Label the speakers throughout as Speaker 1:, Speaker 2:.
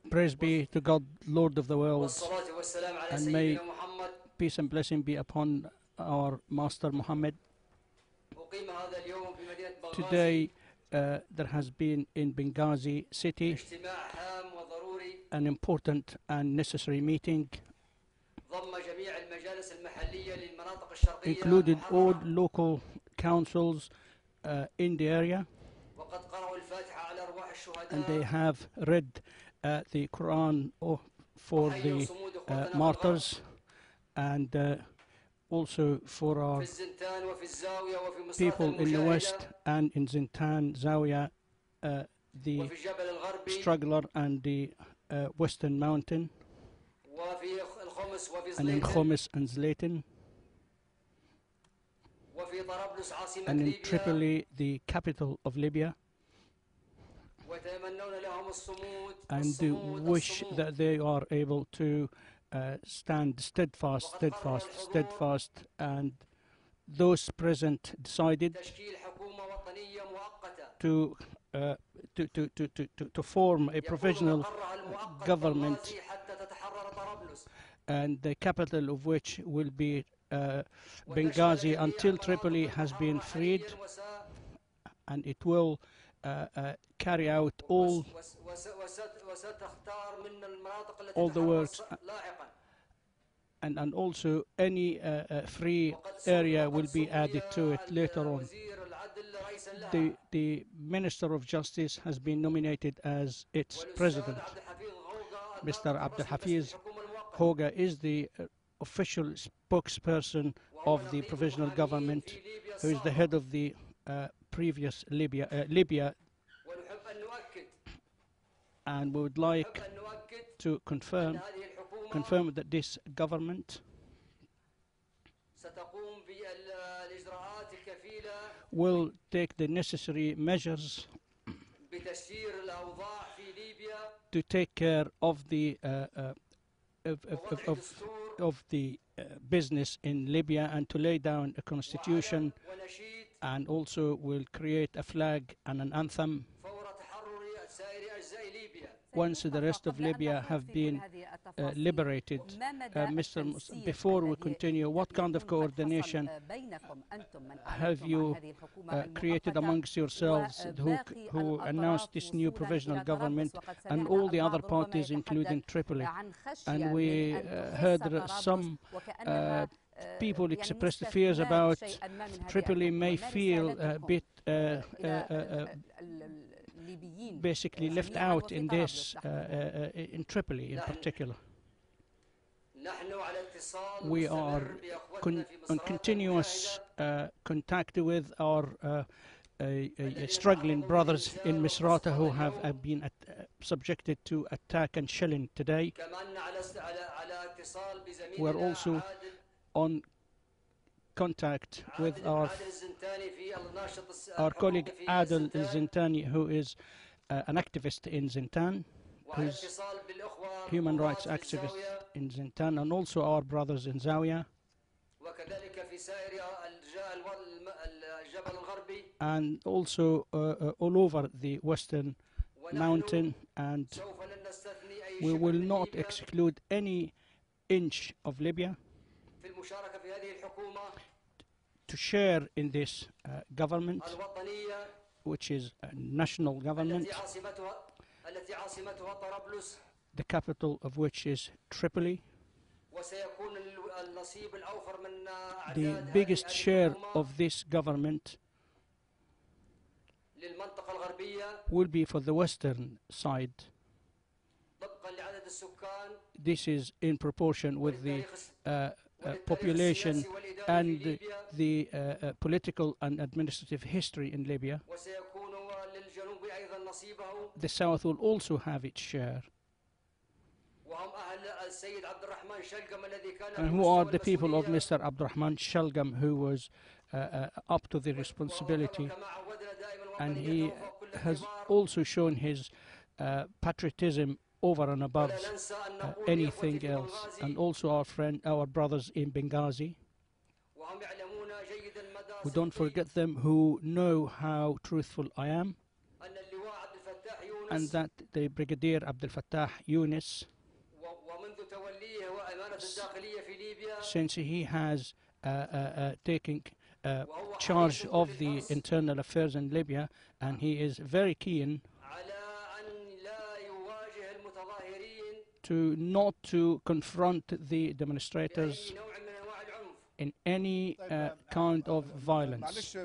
Speaker 1: Praise be to God, Lord of the world, and may peace and blessing be upon our Master Muhammad. Today there has been in Benghazi city an important and necessary meeting, included all local councils in the area, and they have read the Quran for the martyrs, and also for our people in the West and in Zintan, Zawiya, the struggler and the Western Mountain, and in Khomis and Zlatan, and in Tripoli, the capital of Libya, and wish that they are able to stand steadfast, and those present decided to form a provisional government, and the capital of which will be Benghazi until Tripoli has been freed, and it will carry out all the works, and also any free area will be added to it later on. The Minister of Justice has been nominated as its president. Mr. Abdul Hafiz Hoga is the official spokesperson of the provisional government, who is the head of the previous Libya, and we would like to confirm that this government will take the necessary measures to take care of the business in Libya, and to lay down a constitution, and also will create a flag and an anthem once the rest of Libya have been liberated. Before we continue, what kind of coordination have you created amongst yourselves who announced this new provisional government, and all the other parties, including Tripoli? And we heard some people expressed fears about Tripoli may feel a bit basically left out in this, in Tripoli in particular. We are on continuous contact with our struggling brothers in Misrata who have been subjected to attack and shelling today. We are also on contact with our colleague Adel Zintani, who is an activist in Zintan, who's human rights activist in Zintan, and also our brothers in Zawiya, and also all over the Western Mountain, and we will not exclude any inch of Libya to share in this government, which is a national government, the capital of which is Tripoli. The biggest share of this government will be for the western side. This is in proportion with the population and the political and administrative history in Libya. The south will also have its share. And who are the people of Mr. Abdurrahman Shalgam, who was up to the responsibility, and he has also shown his patriotism over and above anything else, and also our brothers in Benghazi. We don't forget them, who know how truthful I am, and that the Brigadier Abdel Fattah Yunus, since he has taken charge of the internal affairs in Libya, and he is very keen not to confront the demonstrators in any kind of violence.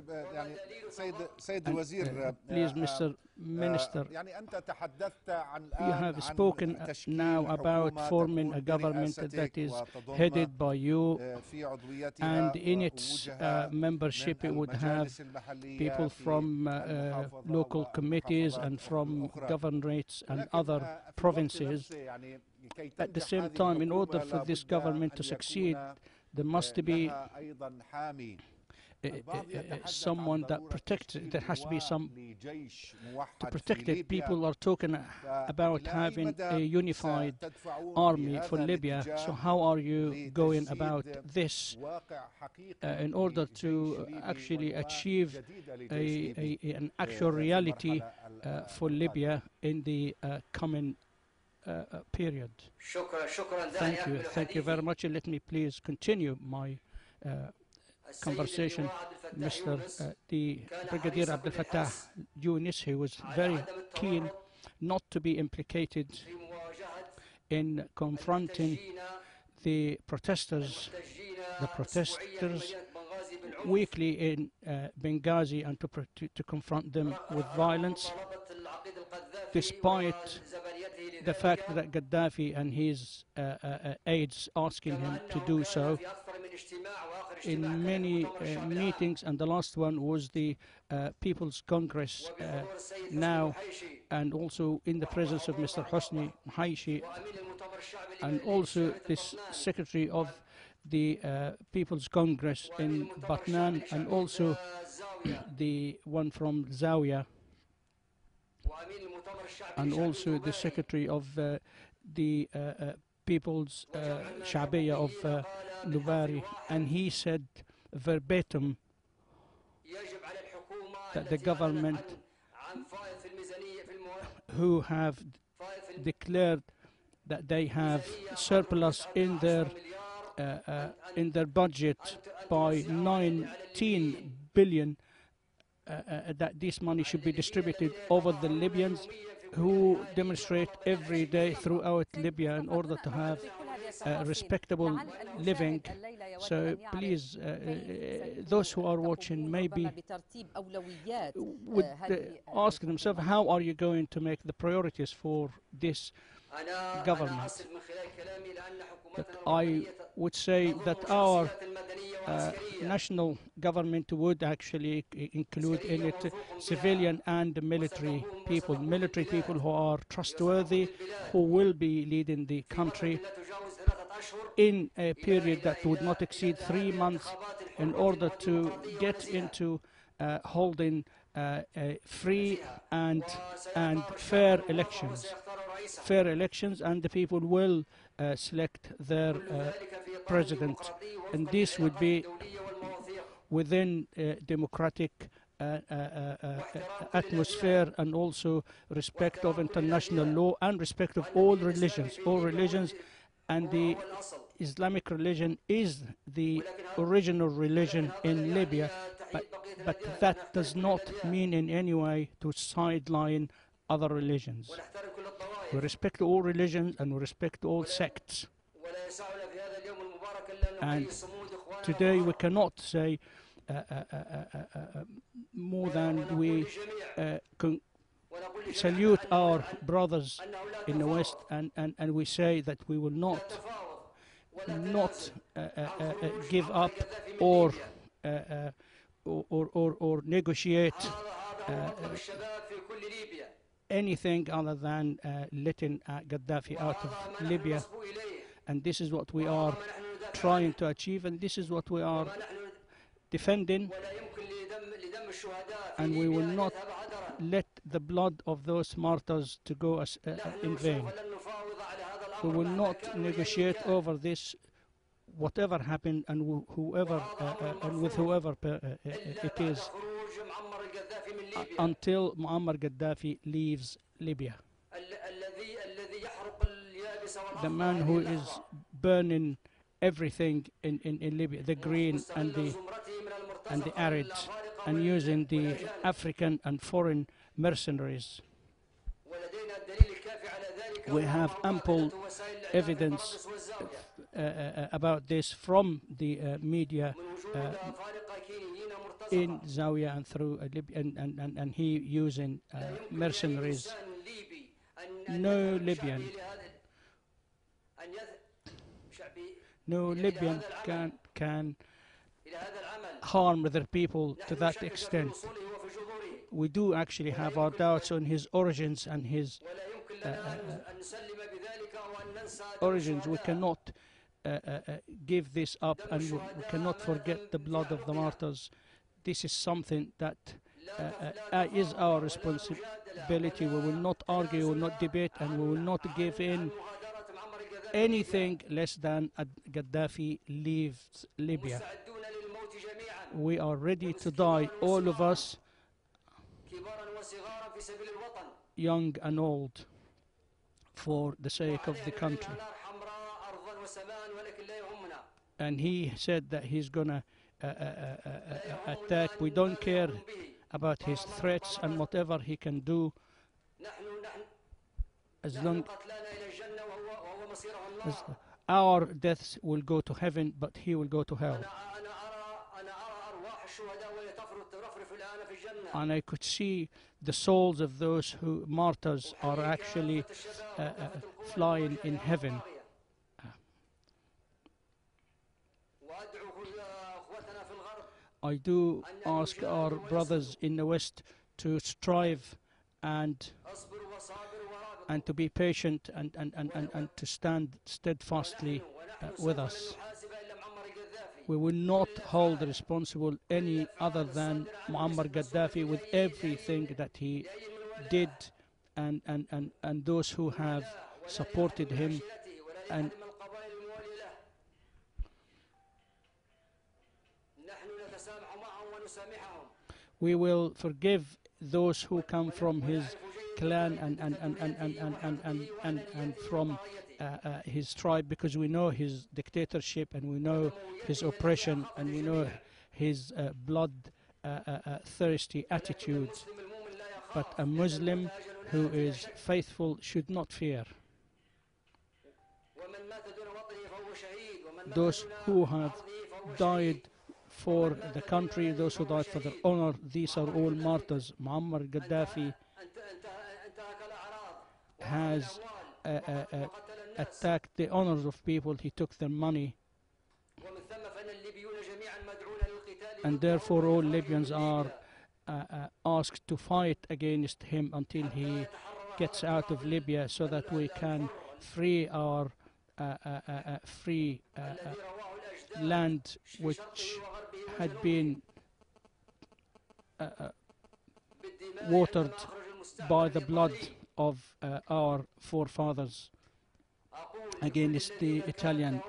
Speaker 1: Please, Mr. Minister, you have spoken now about forming a government that is headed by you, and in its membership it would have people from local committees and from governorates and other provinces. At the same time, in order for this government to succeed, there must be someone that protects it. There has to be some to protect it. People are talking about having a unified army for Libya. So how are you going about this in order to actually achieve an actual reality for Libya in the coming period? Thank you very much. And let me please continue my conversation. Mr. The Brigadier Abdel Fattah Yunus, he was very keen not to be implicated in confronting the protesters weekly in Benghazi, and to confront them with violence, despite the fact that Gaddafi and his aides asking him to do so in many meetings, and the last one was the People's Congress now, and also in the presence of Mr. Hosni Haishi, and also this secretary of the People's Congress in Batnan, and also the one from Zawiya, and also the secretary of the People's Shabiya of Nubari, and he said verbatim that the government, who have declared that they have surplus in their budget by 19 billion, that this money should be distributed over the Libyans who demonstrate every day throughout Libya in order to have respectable living. So please, those who are watching maybe would ask themselves, how are you going to make the priorities for this government? But I would say that our national government would actually include in it civilian and military people who are trustworthy, who will be leading the country in a period that would not exceed 3 months, in order to get into holding free and fair elections. And the people will select their president, and this would be within democratic atmosphere, and also respect of international law and respect of all religions, and the Islamic religion is the original religion in Libya, but that does not mean in any way to sideline other religions. We respect all religions and we respect all sects. And today we cannot say more than we salute our brothers in the West, and we say that we will not give up or negotiate anything other than letting Gaddafi out of Libya. And this is what we are trying to achieve, and this is what we are defending, and we will not let the blood of those martyrs to go in vain. We will not negotiate over this, whatever happened, and whoever and with whoever it is. until Muammar Gaddafi leaves Libya. The man who is burning everything in Libya, the green and the arid, and using the African and foreign mercenaries. We have ample evidence about this from the media in Zawiya and through Libya, and he using mercenaries. No Libyan can harm other people to that extent. We do actually have our doubts on his origins and his origins. We cannot give this up, and we cannot forget the blood of the martyrs. This is something that is our responsibility. We will not argue, we will not debate, and we will not give in anything less than Gaddafi leaves Libya. We are ready to die, all of us, young and old, for the sake of the country. And he said that he's gonna attack. We don't care about his threats and whatever he can do, as long as our deaths will go to heaven, but he will go to hell. And I could see the souls of those who martyrs are actually flying in heaven. I do ask our brothers in the West to strive and to be patient and to stand steadfastly with us. We will not hold responsible any other than Muammar Gaddafi with everything that he did, and those who have supported him. And we will forgive those who come from his clan and from his tribe, because we know his dictatorship, and we know his oppression, and we know his blood-thirsty attitude. But a Muslim who is faithful should not fear. Those who have died for the country, those who died for their honor, these are all martyrs. Muammar Gaddafi has attacked the honors of people. He took their money, and therefore all Libyans are asked to fight against him until he gets out of Libya, so that we can free our free land, which had been watered by the blood of our forefathers against the Italian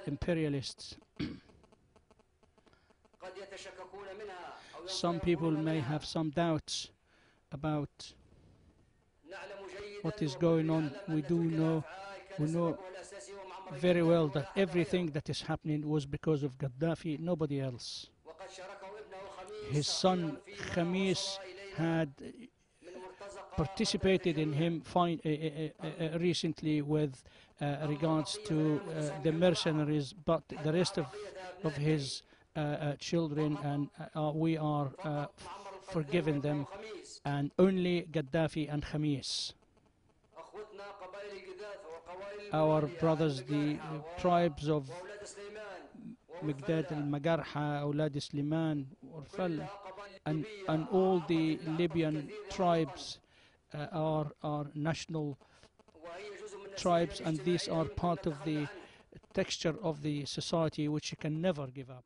Speaker 1: imperialists. Some people may have some doubts about what is going on. We know very well that everything that is happening was because of Gaddafi, nobody else. His son Khamis had participated in him recently with regards to the mercenaries, but the rest of his children, and we are forgiving them, and only Gaddafi and Khamis. Our brothers, the tribes of Migdad al-Magarha, Awlad Sliman, Urfal, and all the Libyan tribes are national tribes, and these are part of the texture of the society which you can never give up.